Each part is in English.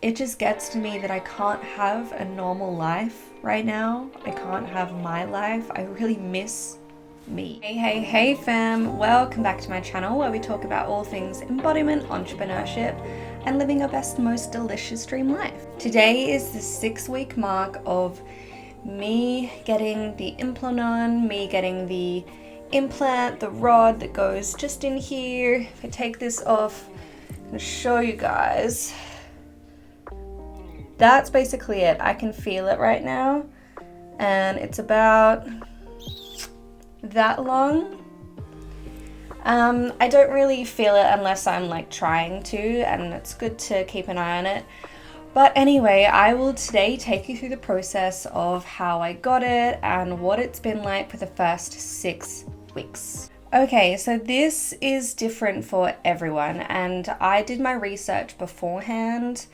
it just gets to me that I can't have a normal life right now. I can't have my life. I really miss me. Hey fam, welcome back to my channel where we talk about all things embodiment, entrepreneurship, and living your best, most delicious dream life. Today is the 6-week mark of me getting the Implanon, me getting the implant, the rod that goes just in here. If I take this off, I'm gonna show you guys. That's basically it. I can feel it right now, and it's about that long. I don't really feel it unless I'm like trying to, and it's good to keep an eye on it. But anyway, I will today take you through the process of how I got it and what it's been like for the first 6 weeks. Okay, so this is different for everyone, and I did my research beforehand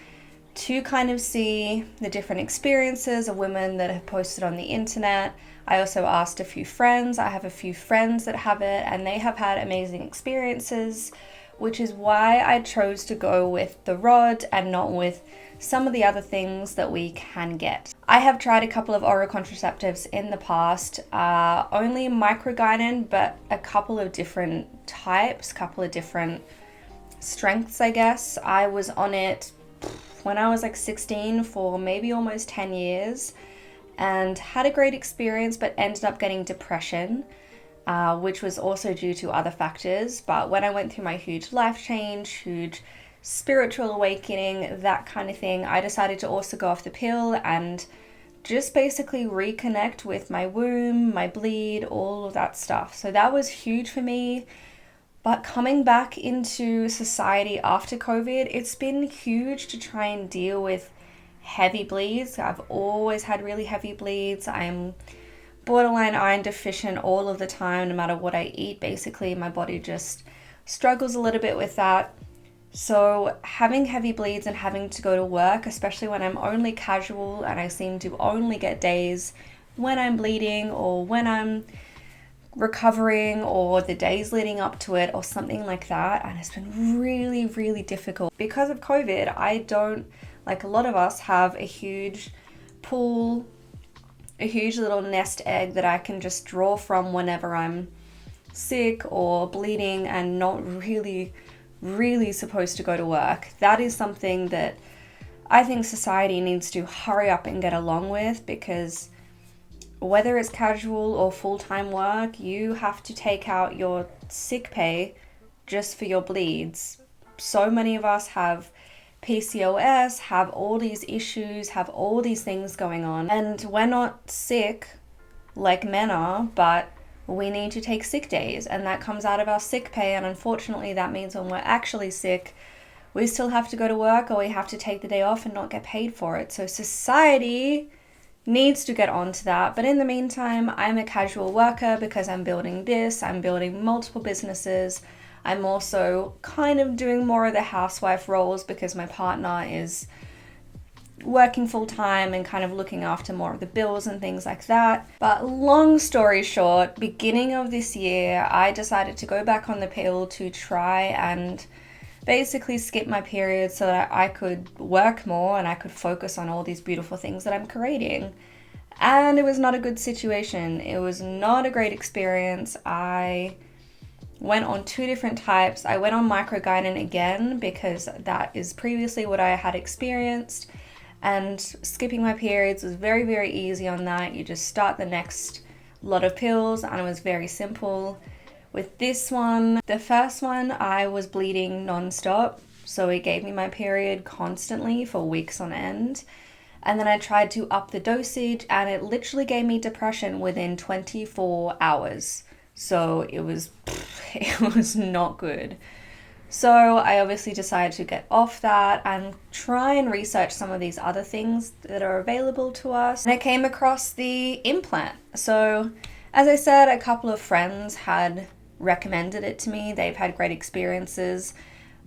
to kind of see the different experiences of women that have posted on the internet. I also asked a few friends. I have a few friends that have it, and they have had amazing experiences, which is why I chose to go with the rod and not with some of the other things that we can get. I have tried a couple of oral contraceptives in the past, only microgynon, but a couple of different types, couple of different strengths, I guess. I was on it when I was like 16 for maybe almost 10 years and had a great experience, but ended up getting depression, which was also due to other factors. But when I went through my huge life change, huge spiritual awakening, that kind of thing, I decided to also go off the pill and just basically reconnect with my womb, my bleed, all of that stuff. So that was huge for me. But coming back into society after COVID, it's been huge to try and deal with heavy bleeds. I've always had really heavy bleeds. I'm borderline iron deficient all of the time, no matter what I eat. Basically, my body just struggles a little bit with that. So having heavy bleeds and having to go to work, especially when I'm only casual and I seem to only get days when I'm bleeding or when I'm recovering or the days leading up to it or something like that, and it's been really, really difficult. Because of COVID, I don't, like a lot of us, have a huge pool, a huge little nest egg that I can just draw from whenever I'm sick or bleeding and not really supposed to go to work. That is something that I think society needs to hurry up and get along with, because whether it's casual or full-time work, you have to take out your sick pay just for your bleeds. So many of us have PCOS, have all these issues, have all these things going on, and we're not sick like men are, but we need to take sick days, and that comes out of our sick pay. And unfortunately, that means when we're actually sick, we still have to go to work, or we have to take the day off and not get paid for it. So society needs to get onto that. But in the meantime, I'm a casual worker because I'm building this, I'm building multiple businesses. I'm also kind of doing more of the housewife roles because my partner is working full time and kind of looking after more of the bills and things like that. But long story short, beginning of this year, I decided to go back on the pill to try and basically skip my period so that I could work more and I could focus on all these beautiful things that I'm creating. And it was not a good situation. It was not a great experience. I went on 2 different types. I went on microgynon again because that is previously what I had experienced. And skipping my periods was very, very easy on that. You just start the next lot of pills, and it was very simple. With this one, the first one, I was bleeding non-stop, so it gave me my period constantly for weeks on end. And then I tried to up the dosage, and it literally gave me depression within 24 hours. So it was not good. So I obviously decided to get off that and try and research some of these other things that are available to us. And I came across the implant. So as I said, a couple of friends had recommended it to me. They've had great experiences.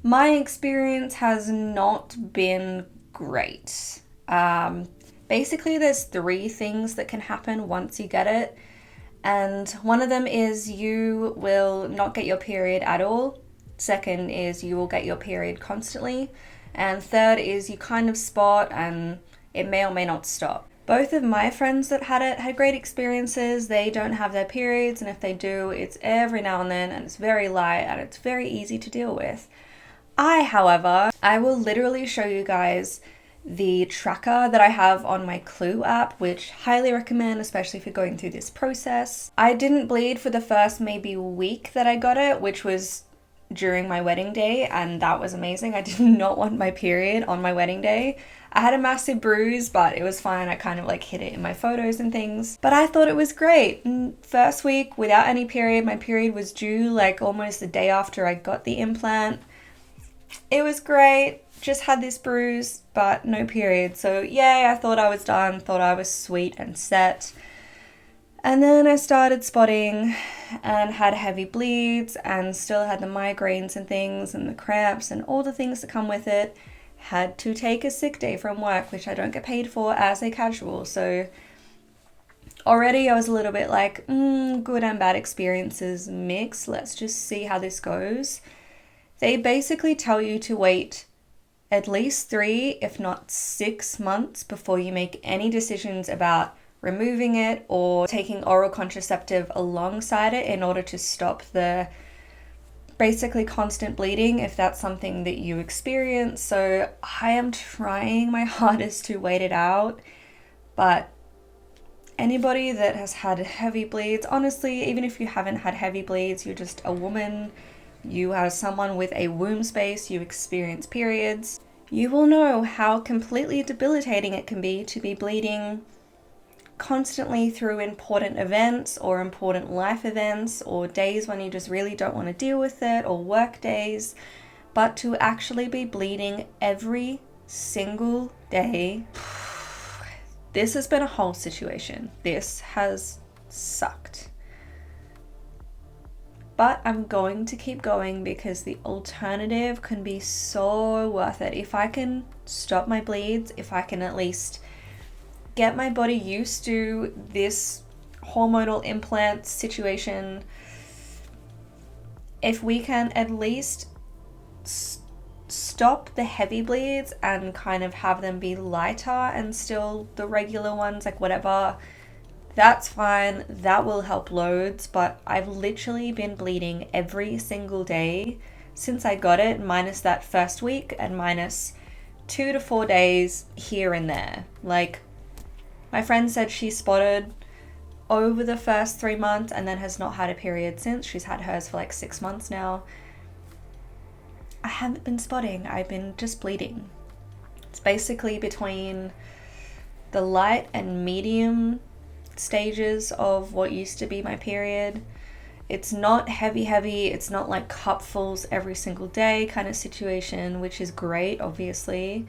My experience has not been great. Basically, there's 3 things that can happen once you get it. And one of them is you will not get your period at all. Second is you will get your period constantly. And third is you kind of spot and it may or may not stop. Both of my friends that had it had great experiences. They don't have their periods, and if they do, it's every now and then, and it's very light, and it's very easy to deal with. However, I will literally show you guys the tracker that I have on my Clue app, which highly recommend, especially if you're going through this process. I didn't bleed for the first maybe week that I got it, which was during my wedding day, and that was amazing. I did not want my period on my wedding day. I had a massive bruise, but it was fine. I kind of like hid it in my photos and things. But I thought it was great. First week without any period, my period was due like almost the day after I got the implant. It was great. Just had this bruise, but no period. So yay, I thought I was done, thought I was sweet and set. And then I started spotting and had heavy bleeds and still had the migraines and things and the cramps and all the things that come with it. Had to take a sick day from work, which I don't get paid for as a casual. So already I was a little bit like, good and bad experiences mix. Let's just see how this goes. They basically tell you to wait at least 3, if not 6 months before you make any decisions about removing it or taking oral contraceptive alongside it in order to stop the basically constant bleeding if that's something that you experience. So I am trying my hardest to wait it out, but anybody that has had heavy bleeds, honestly, even if you haven't had heavy bleeds, you're just a woman, you are someone with a womb space, you experience periods, you will know how completely debilitating it can be to be bleeding constantly through important events or important life events or days when you just really don't want to deal with it, or work days, but to actually be bleeding every single day. This has been a whole situation. This has sucked. But I'm going to keep going because the alternative can be so worth it. If I can stop my bleeds, if I can at least get my body used to this hormonal implant situation, if we can at least stop the heavy bleeds and kind of have them be lighter and still the regular ones, like whatever, that's fine. That will help loads. But I've literally been bleeding every single day since I got it, minus that first week and minus 2 to 4 days here and there. Like, my friend said she spotted over the first 3 months and then has not had a period since. She's had hers for like 6 months now. I haven't been spotting. I've been just bleeding. It's basically between the light and medium stages of what used to be my period. It's not heavy. It's not like cupfuls every single day kind of situation, which is great, obviously.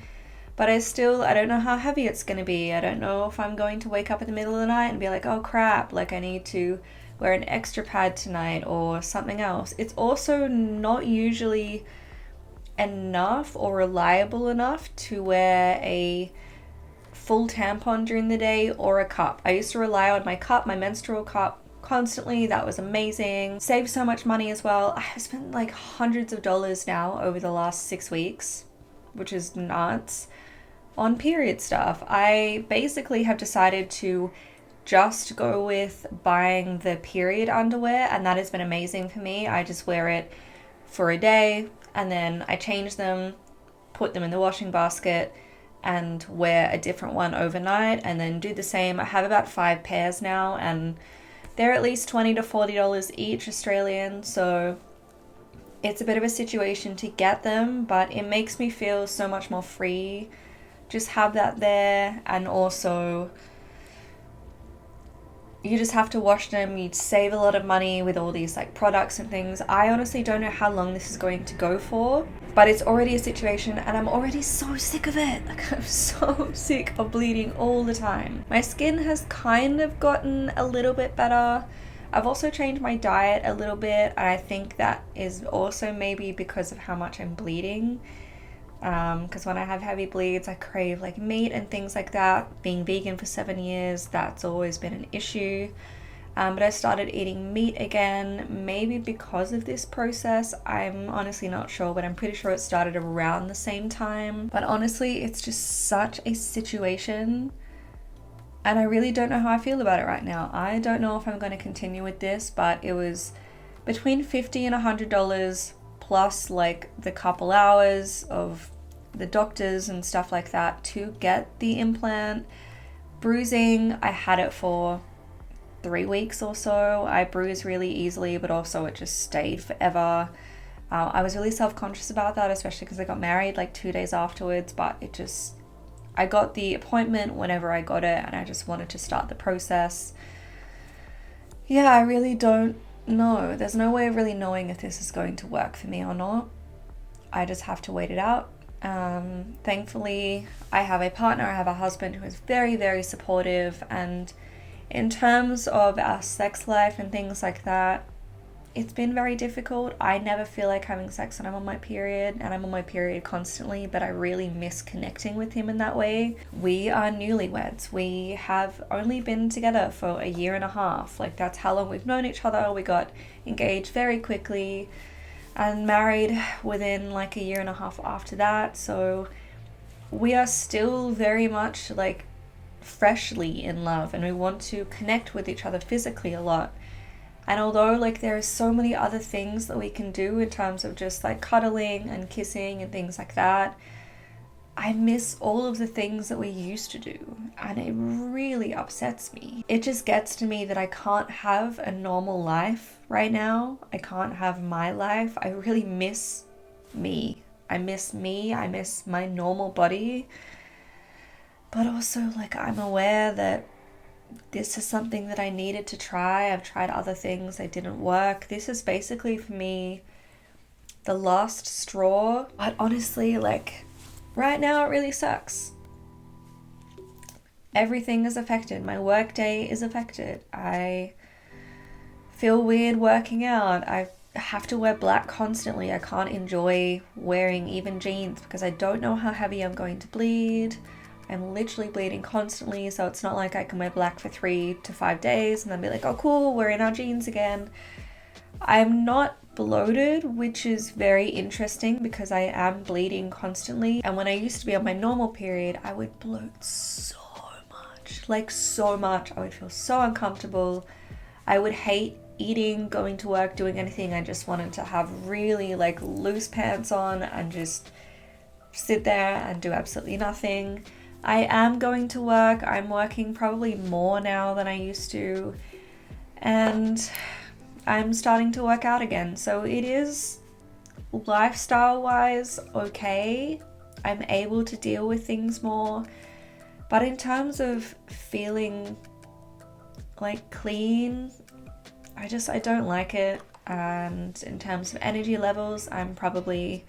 But I don't know how heavy it's going to be. I don't know if I'm going to wake up in the middle of the night and be like, oh crap, like I need to wear an extra pad tonight or something else. It's also not usually enough or reliable enough to wear a full tampon during the day or a cup. I used to rely on my cup, my menstrual cup, constantly. That was amazing. Saved so much money as well. I have spent like hundreds of dollars now over the last 6 weeks, which is nuts, on period stuff. I basically have decided to just go with buying the period underwear, and that has been amazing for me. I just wear it for a day and then I change them, put them in the washing basket, and wear a different one overnight and then do the same. I have about 5 pairs now and they're at least $20 to $40 each Australian, so it's a bit of a situation to get them, but it makes me feel so much more free. Just have that there, and also you just have to wash them. You'd save a lot of money with all these like products and things. I honestly don't know how long this is going to go for, but it's already a situation and I'm already so sick of it. Like, I'm so sick of bleeding all the time. My skin has kind of gotten a little bit better. I've also changed my diet a little bit, and I think that is also maybe because of how much I'm bleeding. Because when I have heavy bleeds, I crave like meat and things like that. Being vegan for 7 years, that's always been an issue. But I started eating meat again, maybe because of this process. I'm honestly not sure, but I'm pretty sure it started around the same time. But honestly, it's just such a situation, and I really don't know how I feel about it right now. I don't know if I'm going to continue with this, but it was between $50 and $100 plus like the couple hours of the doctors and stuff like that to get the implant. Bruising, I had it for 3 weeks or so. I bruise really easily, but also it just stayed forever. I was really self-conscious about that, especially because I got married like 2 days afterwards, but I got the appointment whenever I got it, and I just wanted to start the process. Yeah, I really don't know. There's no way of really knowing if this is going to work for me or not. I just have to wait it out. Thankfully, I have a partner, I have a husband who is very, very supportive, and in terms of our sex life and things like that, it's been very difficult. I never feel like having sex when I'm on my period, and I'm on my period constantly, but I really miss connecting with him in that way. We are newlyweds. We have only been together for a year and a half. Like, that's how long we've known each other. We got engaged very quickly and married within like a year and a half after that. So we are still very much like freshly in love, and we want to connect with each other physically a lot. And although like there are so many other things that we can do in terms of just like cuddling and kissing and things like that, I miss all of the things that we used to do, and it really upsets me. It just gets to me that I can't have a normal life right now. I can't have my life. I really miss me. I miss my normal body. But also, like, I'm aware that this is something that I needed to try. I've tried other things, they didn't work. This is basically for me the last straw. But honestly, like, right now it really sucks. Everything is affected. My work day is affected. I feel weird working out. I have to wear black constantly. I can't enjoy wearing even jeans because I don't know how heavy I'm going to bleed. I'm literally bleeding constantly, so it's not like I can wear black for 3 to 5 days and then be like, oh cool, we're in our jeans again. I'm not bloated, which is very interesting because I am bleeding constantly. And when I used to be on my normal period, I would bloat so much, like so much. I would feel so uncomfortable. I would hate eating, going to work, doing anything. I just wanted to have really like loose pants on and just sit there and do absolutely nothing. I am going to work. I'm working probably more now than I used to, and I'm starting to work out again. So it is lifestyle wise okay. I'm able to deal with things more, but in terms of feeling like clean, I don't like it. And in terms of energy levels, I'm probably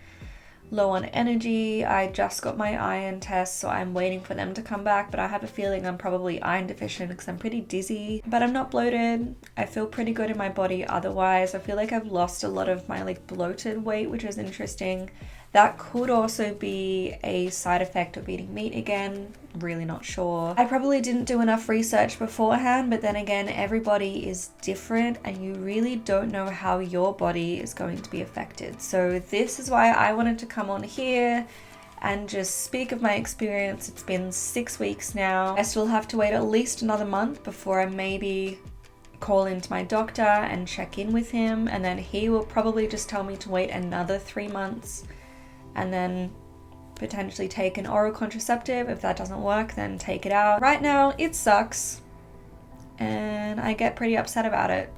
low on energy. I just got my iron test, so I'm waiting for them to come back, but I have a feeling I'm probably iron deficient because I'm pretty dizzy. But I'm not bloated. I feel pretty good in my body otherwise. I feel like I've lost a lot of my like bloated weight, which is interesting. That could also be a side effect of eating meat again. Really not sure. I probably didn't do enough research beforehand, but then again, everybody is different and you really don't know how your body is going to be affected. So this is why I wanted to come on here and just speak of my experience. It's been 6 weeks now. I still have to wait at least another month before I maybe call into my doctor and check in with him, and then he will probably just tell me to wait another 3 months and then potentially take an oral contraceptive. If that doesn't work, then take it out. Right now, it sucks, and I get pretty upset about it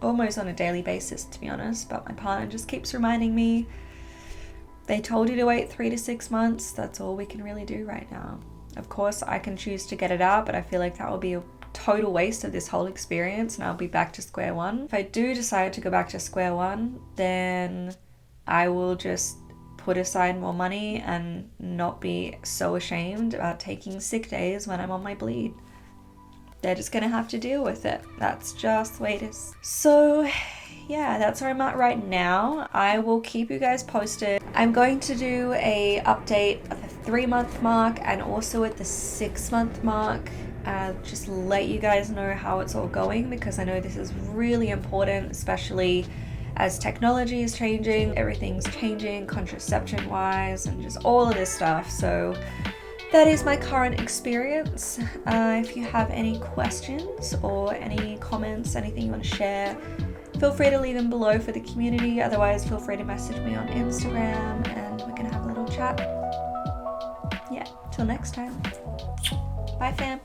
almost on a daily basis, to be honest, but my partner just keeps reminding me, they told you to wait 3 to 6 months. That's all we can really do right now. Of course, I can choose to get it out, but I feel like that will be a total waste of this whole experience, and I'll be back to square one. If I do decide to go back to square one, then I will just put aside more money and not be so ashamed about taking sick days when I'm on my bleed. They're just gonna have to deal with it. That's just the way it is. So yeah, that's where I'm at right now. I will keep you guys posted. I'm going to do a update at the 3 month mark and also at the 6 month mark. just let you guys know how it's all going, because I know this is really important, especially as technology is changing, everything's changing contraception wise and just all of this stuff. So that is my current experience. If you have any questions or any comments, anything you want to share, feel free to leave them below for the community. Otherwise, feel free to message me on Instagram and we're gonna have a little chat. Yeah, till next time. Bye fam.